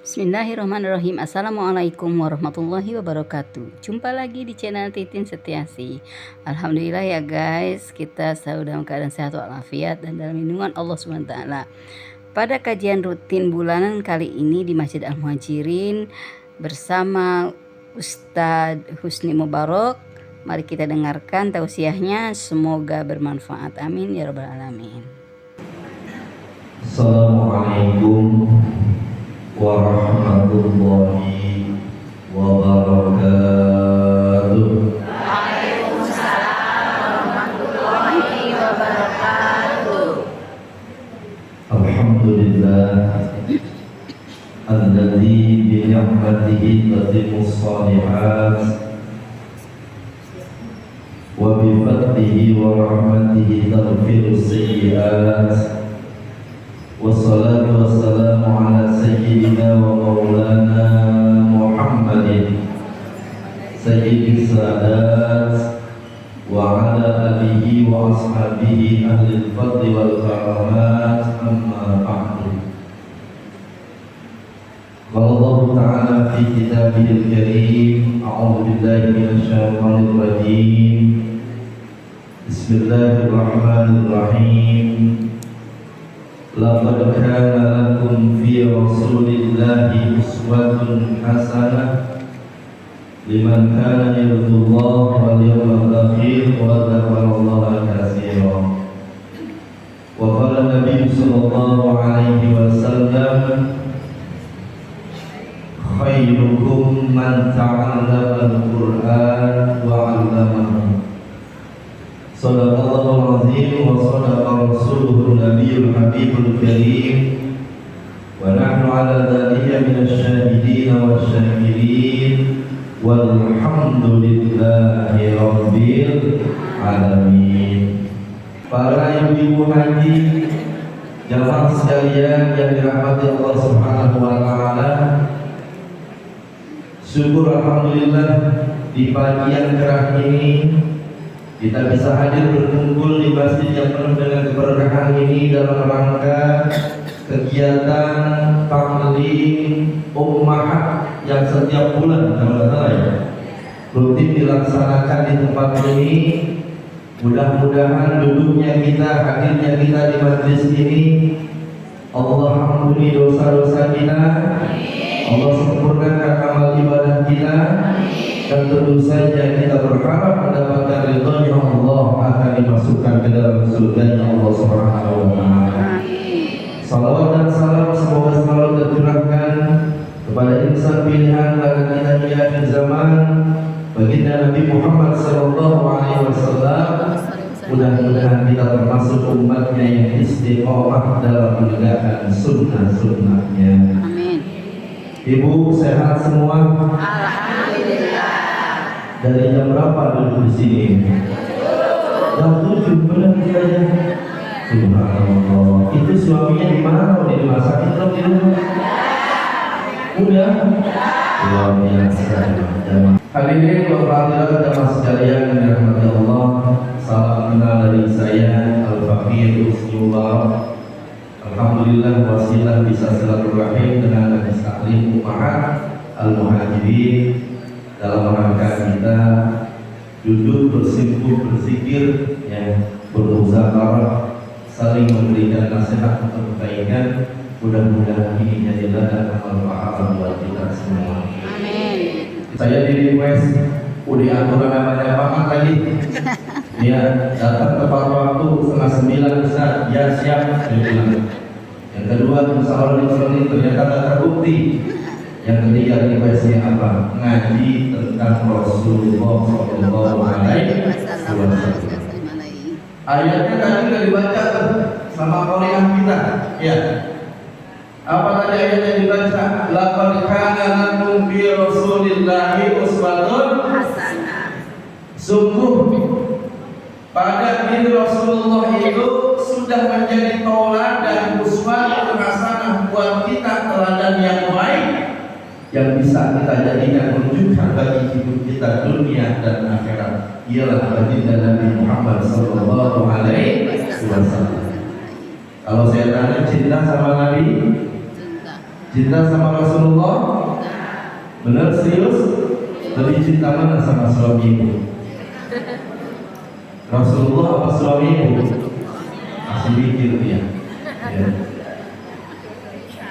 Bismillahirrahmanirrahim. Assalamualaikum warahmatullahi wabarakatuh. Jumpa lagi di channel Titin Setiasi. Alhamdulillah ya guys, kita selalu dalam keadaan sehat walafiat dan dalam lindungan Allah SWT. Pada kajian rutin bulanan kali ini di Masjid Al-Muhajirin bersama Ustadz Husni Mubarak, mari kita dengarkan tausiahnya, semoga bermanfaat. Amin ya rabbal alamin. Assalamualaikum warahmatullahi wabarakatuh. Waalaikumsalam warahmatullahi wabarakatuh. Alhamdulillah alladzi bi ni'matihi tatimmus shalihat wa bi fadlihi wa rahmatihi taghfirus sayyi'at. Wassalatu wassalamu ala sayyidina wa maulana Muhammadin sayyidis sadat wa ala alihi wa ashabihi ahlil fadli wal karamat, amma ba'du. Qala Allah ta'ala fi kitabihil karim, a'udzu billahi minasy syaithanir rajim. Bismillahirrahmanirrahim. Laqad kana lakum fi rasulillahi uswatun hasanah liman kana yarjullaha wal yawmal akhir wa dzakarallaha katsiran. Wa qala Nabi sallallahu alaihi wasallam, khairukum man ta'allama al-Qur'an wa 'allamahu. Sadaqallahul azim wa sadaqa rasuluhun nabiyul habibul karim wa nahnu ala dhalika minasy syahidin wa syakirin walhamdulillahi rabbil alamin. Para ibu-ibu haji, jamaah sekalian yang dirahmati Allah Subhanahu wa taala, syukur alhamdulillah di pagi yang cerah ini kita bisa hadir berkumpul di masjid yang penuh dengan keberkahan ini dalam rangka kegiatan taklim ummahat yang setiap bulan rutin dilaksanakan di tempat ini. Mudah-mudahan duduknya kita, hadirnya kita di majlis ini, Allah ampuni dosa-dosa kita, Allah sempurnakan amal ibadah kita, dan tentu saja kita berharap mendapatkan ridhonya Allah akan dimasukkan ke dalam surganya Allah Subhanahu wa taala. Salawat dan salam semoga selalu tercurahkan kepada insan pilihan pada kita di akhir zaman, baginda Nabi Muhammad sallallahu alaihi wasallam. Mudah-mudahan kita termasuk umatnya yang istiqomah dalam menegakkan sunnah-sunnahnya. Amin. Ibu sehat semua? Alhamdulillah. Dari jam berapa duduk di sini? Jam 7, benar saja. Subhanallah. Itu suaminya di mana? Di rumah sakit atau di rumah? Udah? Luar biasa. Hadirin wa hadirat jamaah sekalian yang dirahmati Allah, salam kenal dari saya Al-Faqih Husni Mubarak. Alhamdulillah wasilah bisa silaturahim dengan Majlis Taklim Ummahat Al-Muhajirin dalam rangka kita duduk bersimpuh berzikir, bermuzakarah, saling memberikan nasihat untuk kebaikan. Mudah-mudahan ini jadi ladang amal pahala buat kita semua. Amin. Saya di request udah aturan namanya banget lagi. Dia datang tepat waktu 8:30 Ustaz. Ya siap, saya bilang. Yang kedua, insya Allah ini ternyata tak terbukti. Yang ketiga, requestnya apa? Ngaji tentang Rasulullah Sallallahu Alaihi Wasallam. Ayatnya tadi sudah dibaca sama kolehan kita. Ya. Apa tadi ayat yang dibaca? Laqad kana lakum fi Rasulillahi uswatun hasanah. Sungguh pada diri Rasulullah itu sudah menjadi tauladan uswatun hasanah buat kita, teladan yang baik yang bisa kita jadikan rujukan bagi hidup kita dunia dan akhirat. Ialah baginda Nabi Muhammad sallallahu alaihi wasallam. Kalau saya tanya cinta sama Nabi, Cinta sama Rasulullah? Benar serius? Lebih cinta mana sama suami ibu? Rasulullah apa suami ibu? Masih mikir dia. Ya.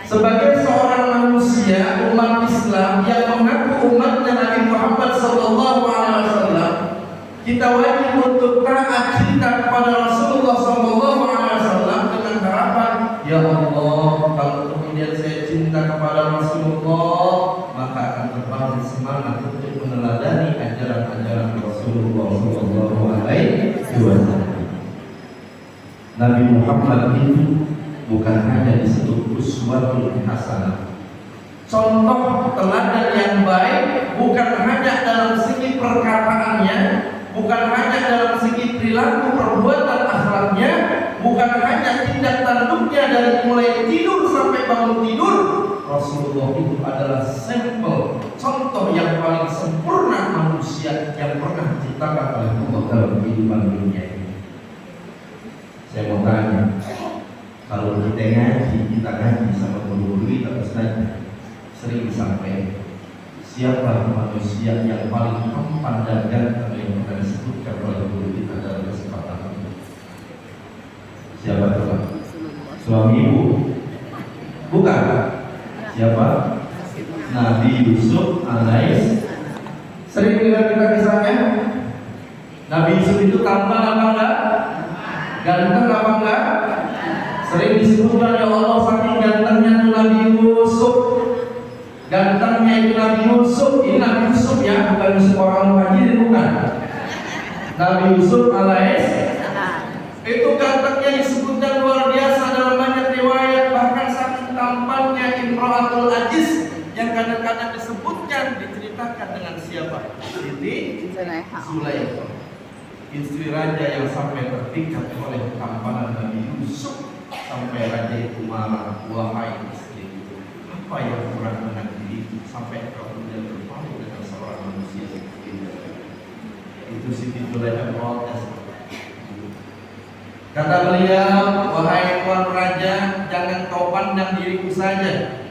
Sebagai seorang manusia umat Islam yang mengaku umatnya Nabi Muhammad SAW, kita wajib untuk taat cinta kepada Rasulullah SAW dengan harapan, ya Allah, kalau kemudian saya cinta kepada Rasulullah, maka akan terbangun semangat untuk meneladani ajaran-ajaran Rasulullah SAW. Nabi Muhammad itu bukan hanya disebut uswatul hasanah, contoh teladan yang baik, bukan hanya dalam segi perkataannya, bukan hanya dalam segi perilaku perbuatan akhlaknya, bukan hanya tindak tanduknya dari mulai tidur sampai bangun tidur. Rasulullah itu adalah sampel contoh yang paling sempurna manusia yang pernah diciptakan oleh Allah dalam kehidupan dunia ini. Saya mau tanya, kalau kita ngaji sama guru kita ustaz, sering disampaikan, siapa manusia yang paling tampan dan ganteng yang pernah disebutkan oleh guru kita dalam kesempatan ini? Siapa coba? Suami ibu? Bukan. Siapa? Nabi Yusuf alaihi. Sering dengar kita kisahnya? Nabi Yusuf itu tampan apa enggak? Ganteng apa enggak? Sering disebutkan ya Allah saking gantengnya itu Nabi Yusuf. Gantengnya itu Nabi Yusuf. Ini Nabi Yusuf ya, bukan Yusuf orang muhajirin, bukan. Nabi Yusuf alaihi itu gantengnya disebutkan luar biasa dalam banyak riwayat, bahkan saking tampannya Imratul Aziz yang kadang-kadang disebutkan diceritakan dengan siapa? Siti Zulaikha, istri raja yang sampai terpikat oleh tampanan Nabi Yusuf, sampai raja itu marah, wahai istri, apa yang kurang dengan diriku sampai kau kemudian berpaling dengan seorang manusia seperti itu? Itu Siti Zulaikha protes. Kata beliau, wahai tuan raja, jangan kau pandang diriku saja.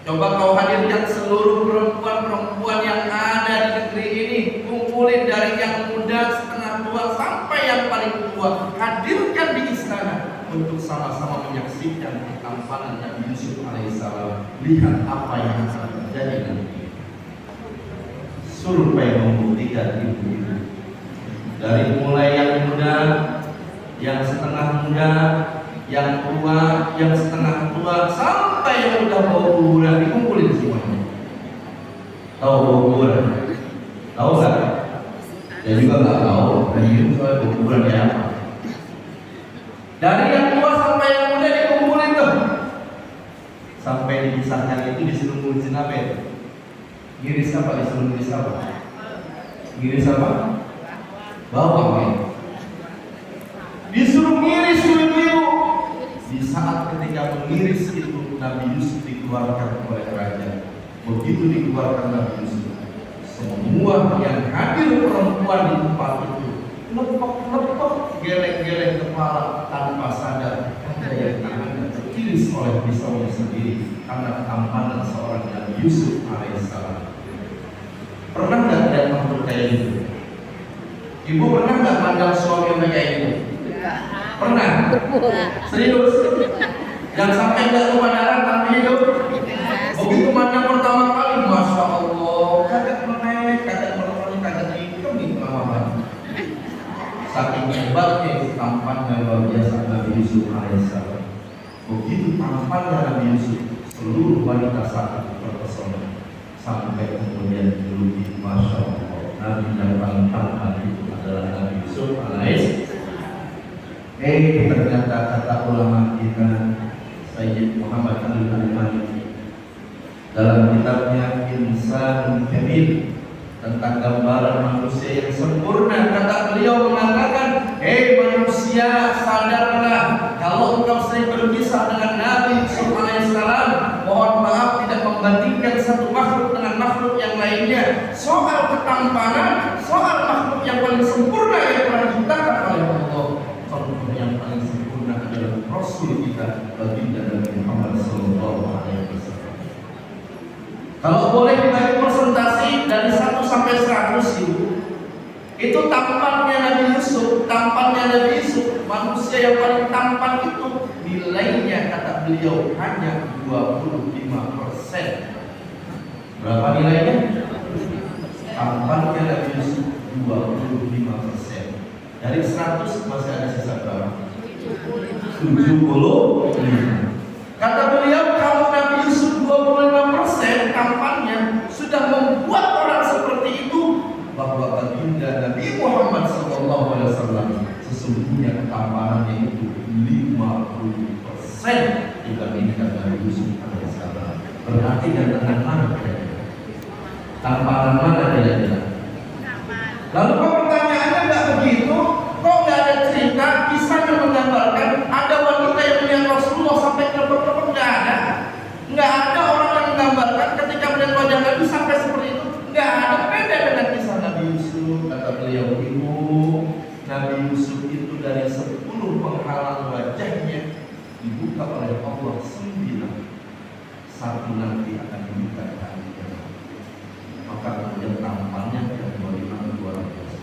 Coba kau hadirkan seluruh perempuan-perempuan yang ada di negeri ini, kumpulin dari yang muda, setengah tua sampai yang paling tua, hadirkan di istana untuk sama-sama menyaksikan tampanan Nabi Yusuf alaihissalam. Lihat apa yang akan terjadi nanti. Survei membuktikan ibu-ibu dari mulai yang muda, yang setengah muda, yang tua, yang setengah tua, sampai yang udah bawa kuburan dikumpulin semuanya. Tahu bawa kuburan? Tahu nggak? Saya juga nggak tahu. Dan itu soal bawa kuburan ya apa? Dari yang tua sampai yang muda dikumpulin tuh. Sampai dipisahkan itu disuruh ngurusin apa ya? Ngiris apa? Disuruh ngiris apa? Ngiris apa? Bawang ya. Disuruh ngiris ibu-ibu. Di saat ketika mengiris itu Nabi Yusuf dikeluarkan oleh raja. Begitu dikeluarkan Nabi Yusuf, semua yang hadir perempuan di tempat itu lepek-lepek, geleng-geleng kepala tanpa sadar ada yang tangannya terkiris oleh pisaunya sendiri karena tampanan seorang Nabi Yusuf alaihissalam. Pernah nggak lihat makhluk kayak gitu? Ibu pernah nggak pandang suami kayak gitu? Pernah? Serius? Yang sampai nggak lupa darah tapi hidup. Begitu mandang pertama kali, masya Allah, kagak menaik, kagak menaik, kagak hitam di tengah. Saking hebatnya itu tampannya luar biasa Nabi Yusuf alaihissalam. Begitu tampannya Nabi Yusuf, seluruh wanita saat itu terpesona. Sampai kemudian digeluti, masya Allah, Nabi yang paling tampan itu adalah Nabi Yusuf alaihissalam. Ternyata kata ulama kita Sayyid Muhammad Al-Maliki dalam kitabnya Insan Kamil tentang gambaran manusia yang sempurna, kata beliau mengatakan, manusia, sadarlah kalau engkau sering berpisah dengan Nabi Yusuf alaihissalam, mohon maaf tidak membandingkan satu makhluk dengan makhluk yang lainnya. Soal ketampanan, soal makhluk yang paling sempurna yang pernah diciptakan oleh Allah, contoh yang paling sempurna adalah Rasul kita, baginda Nabi Muhammad SAW. Kalau boleh dibagi persentase dari 1 sampai 100 itu tampannya Nabi Yusuf, manusia yang paling tampan itu nilainya kata beliau hanya 25%. Berapa nilainya? Tampannya Nabi Yusuf 25%. Dari 100 masih ada sisa berapa? 70. Kata beliau kalau Nabi Yusuf 25% tampannya sudah membuat orang seperti itu, bahwa baginda Nabi Muhammad SAW sesungguhnya tampanannya itu 50% dibandingkan Nabi Yusuf alaihissalam. Berarti dengan mana kira-kira? Tampanan mana kira-kira? Lalu kok pertanyaannya nggak begitu? Kok nggak ada cerita kisah yang menggambarkan ada wanita yang melihat Rasulullah sampai kelepek-kelepek? Nggak ada orang yang menggambarkan ketika melihat wajah Nabi sampai seperti itu. Nggak ada. Beda dengan kisah Nabi Yusuf. Kata beliau, ibu, Nabi Yusuf itu dari 10 penghalang wajahnya dibuka oleh Allah 9. Satu nanti akan dibuka kalian. Maka kemudian tampannya dan bagaimana luar biasa.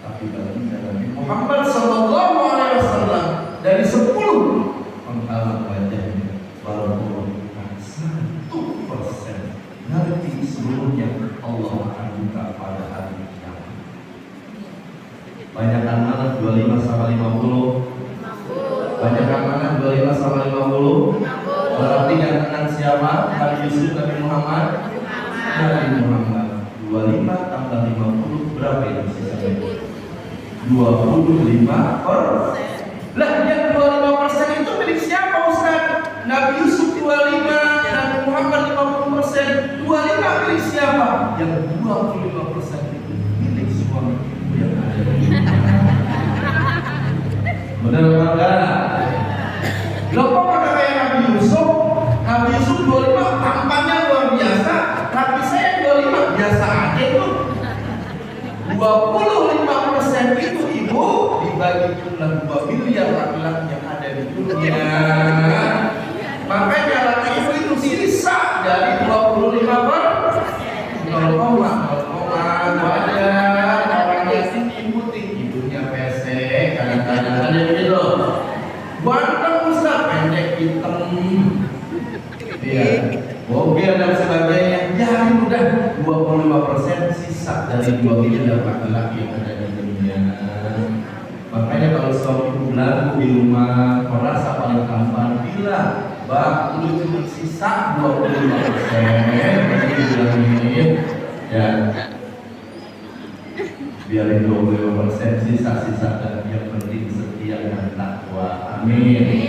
Tapi bagi Nabi Muhammad SAW dari 10 penghalang wajahnya baru bukan 1%. Nanti seluruhnya Allah akan buka pada hari kiamat. Banyakan mana 25 sama 50? Banyakan mana 25 sama 50? Berarti gantengan siapa? Nabi Yusuf, Nabi Muhammad? Nabi Muhammad. 25 tambah 50 berapa itu sisanya? 25%. Lah yang 25% itu milik siapa Ustaz? Nabi Yusuf 25, Nabi Muhammad 50%. 25 milik siapa? Yang 25% itu milik suami ibu yang ada di rumah. Benar enggak? Loh kok pada kayak Nabi Yusuf? Nabi Yusuf 25 tampannya luar biasa, tapi saya 25 biasa aja tuh. 25% itu ibu dibagi jumlah 2 miliar laki-laki yang ada di dunia. Makanya laki ibu itu sisa dari 25%. 0,0 wajar. Orangnya ibu ibunya pesek, kadang-kadang ada gitu. Ganteng Ustaz, pendek hitam. Iya, mobil dan sebagainya. Jadi udah 25% sisa dari 2 miliar laki-laki yang ada di dunia. Makanya kalau suami ibu lagu di rumah merasa paling tampan, bilang, bang, lu cuma sisa 25%. Ya, biarin 25% sisa-sisa dan yang penting setia dan takwa. Amin.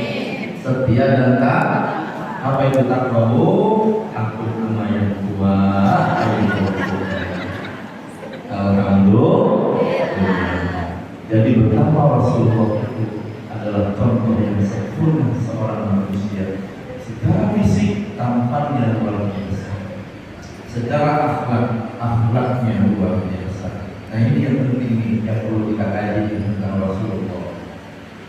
Setia dan takwa. Apa itu takwa? Takut sama yang kuat. Alhamdulillah. Jadi betapa Rasulullah itu adalah contoh yang sempurna seorang manusia. Secara fisik tampannya luar biasa, secara akhlaknya luar biasa. Nah ini yang penting yang perlu kita kaji tentang Rasulullah.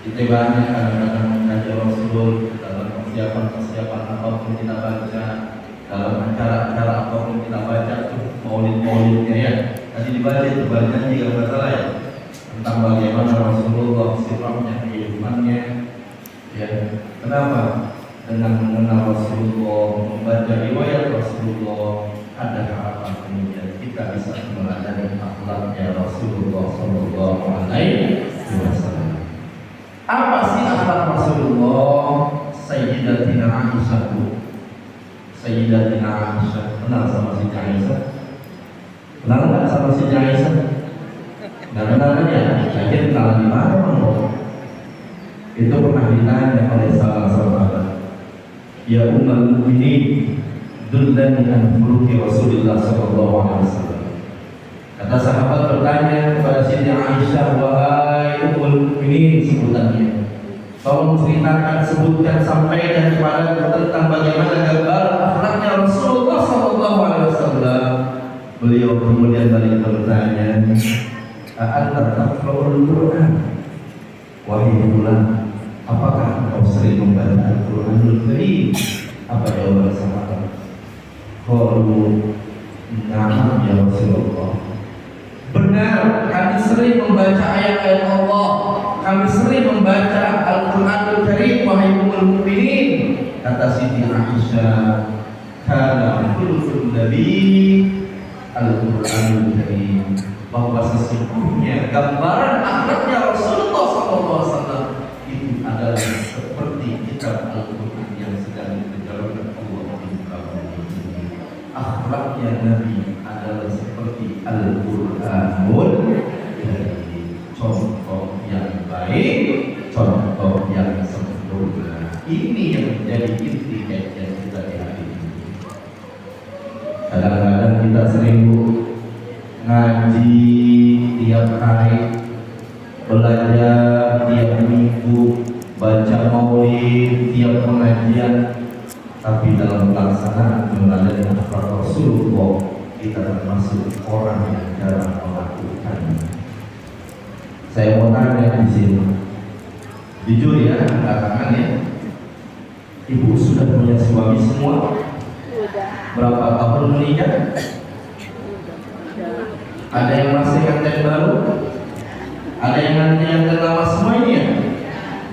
Kita banyak kadang-kadang mengajar Rasul dalam persiapan apapun kita baca, dalam acara-acara apapun kita baca, maulid-maulidnya ya. Tadi dibaca itu banyak juga masalah ya, tentang bagaimana Rasulullah sifatnya, kehidupannya. Ya, kenapa? Dengan mengenal Rasulullah, membaca riwayat Rasulullah, ada harapan kemudian kita bisa meneladani akhlaknya Rasulullah Sallallahu Alaihi Wasallam. Apa sih akhlak Rasulullah? Sayyidatina Aisyah. Sayyidatina Aisyah. Kenal sama si Aisyah? Kenal nggak sama si Aisyah? Nggak kenal kan ya? Saya kenal di mana bang? Itu pernah ditanya oleh salah sahabat. Ya ummul mukminin, dullani an khuluqi Rasulullah sallallahu alaihi wasallam. Kata sahabat bertanya kepada Siti Aisyah, wahai ummul mukminin, sebutannya, tolong ceritakan, sebutkan, sampaikan kepada tentang bagaimana gambaran akhlaknya Rasulullah sallallahu alaihi wasallam. Beliau kemudian balik bertanya, a'anta taqra'ul Qur'an? Wahai fulan, apakah engkau sering membaca Al-Quranul Karim? Apa jawaban sahabat? Qalu na'am ya Rasulullah. Benar, kami sering membaca ayat-ayat Allah, kami sering membaca Al-Qur'anul Karim, wahai ummul mukminin. Kata Siti Aisyah, kana khuluqun nabi Al-Qur'anul Karim, bahwa sesungguhnya gambaran akhlaknya Rasulullah SAW itu adalah seperti kitab Al-Qur'an yang sedang dijalankan Allah di muka bumi. Akhlaknya Nabi adalah seperti Al-Qur'anul Karim, contoh yang baik, contoh yang sempurna. Ini yang menjadi inti kajian kita di hari ini. Kadang-kadang kita sering ngaji tiap hari, belajar tiap minggu, baca maulid tiap pengajian, tapi dalam pelaksanaan melalui akhlak Rasulullah kita termasuk orang yang jarang melakukannya. Saya mau tanya di sini, jujur ya, katakan ya, ibu sudah punya suami semua? Berapa tahun menikah? Ada yang masih nganten baru? Ada yang nganten lama semuanya?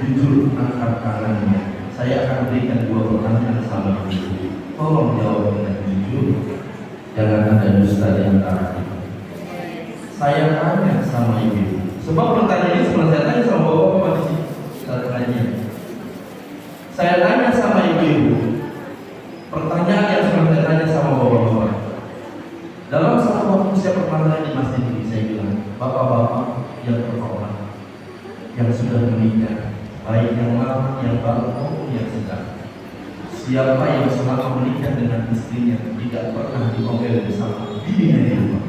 Jujur angkat tangannya. Saya akan berikan 2 pertanyaan sama ibu. Tolong jawab dengan jujur. Jangan ada dusta di antara kita. Saya tanya sama ibu. Sebab pertanyaan ini sebenarnya saya tanya sama bapak-bapak di sini. Saya tanya sama ibu. Pertanyaan yang sebenarnya saya tanya sama bapak-bapak. Dalam satu waktu saya pernah di masjid ini, saya bilang, bapak-bapak yang terhormat, yang sudah menikah, baik yang lama, yang baru maupun yang sedang, siapa yang selama menikah dengan istrinya tidak pernah diomel bersama bininya di rumah?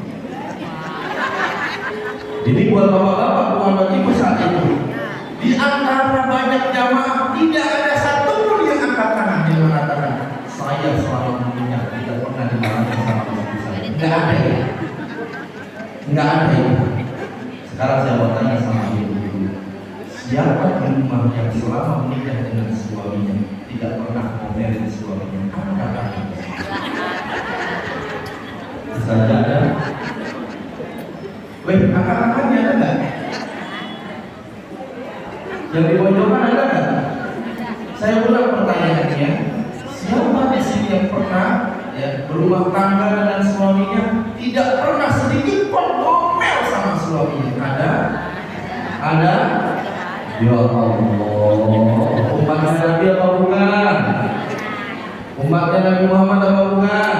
Ini buat bapak-bapak, bukan buat ibu saat itu. Di antara banyak jamaah tidak ada satupun yang angkat tangan yang mengatakan saya selama menikah tidak pernah dimarahi sama istri saya. Enggak ada ya. Enggak ada ya. Sekarang saya mau tanya sama ibu, siapa di rumah yang selama menikah dengan suaminya tidak pernah ngomelin suaminya? Angkat tangan. Bisa ada? Weh, angkat-angkatnya ada nggak? Yang di pojokan ada nggak? Saya ulang pertanyaannya, siapa di sini yang pernah berumah tangga dengan suaminya tidak pernah sedikit pun ngomel sama suaminya? Ada? Ada? Ya Allah, umatnya Nabi apa bukan? Umatnya Nabi Muhammad apa bukan?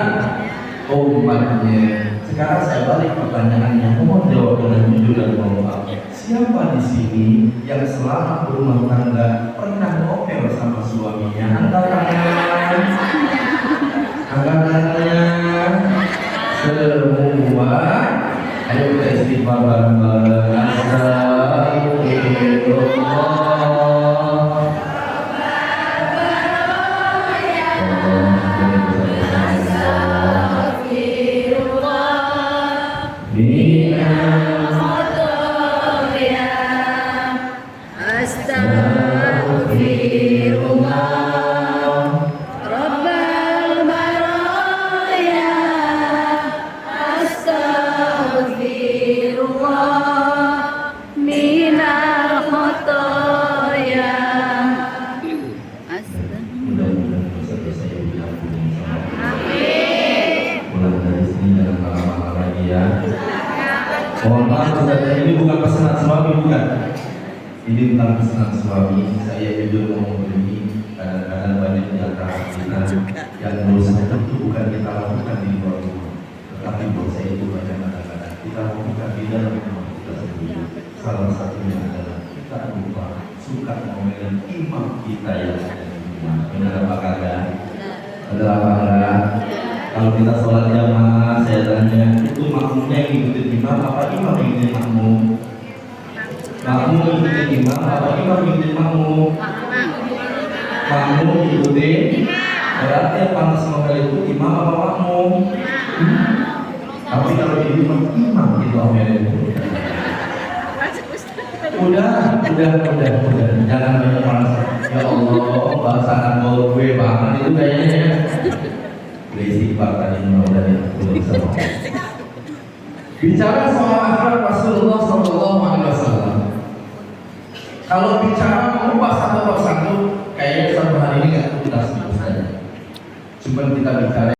Umatnya. Sekarang saya balik pertanyaannya, mohon jawab dengan jujur dan mohon maaf. Siapa di sini yang selama berumah tangga pernah ngomel sama suaminya? Angkat tangan. Angkat tangan. Semua. Ayo kita istighfar bareng-bareng. Astagfirullah. Mohon maaf, ini bukan pesanan suami, bukan. Ini bukan pesanan suami. Saya jujur ngomong begini, kadang-kadang banyak di antara kita yang dosa itu bukan kita lakukan di luar rumah, tetapi dosa itu banyak kadang-kadang kita lakukan di dalam rumah kita sendiri. Salah satunya adalah kita lupa suka ngomelin imam kita yang ada di rumah. Benar apa kagak? Benar apa kagak? Kalau kita sholat jamaah, saya tanya, itu makmumnya yang ngikutin imam apa imam yang ngikutin makmum? Makmum ngikutin imam apa imam ngikutin makmum? Makmum ngikutin. Berarti yang pantas ngomel itu imam apa makmum? Tapi kalau di imam itu ngomel itu. Udah. Jangan banyak panas. Ya Allah, bahasan gue banget itu kayaknya. udah istighfar tadi mudah-mudahan ya bersama. Bicara soal akhlak Rasulullah Sallallahu Alaihi Wasallam, kalau bicara mengubah satu persatu, kayaknya satu hari ini nggak tuntas. Cuma kita bicara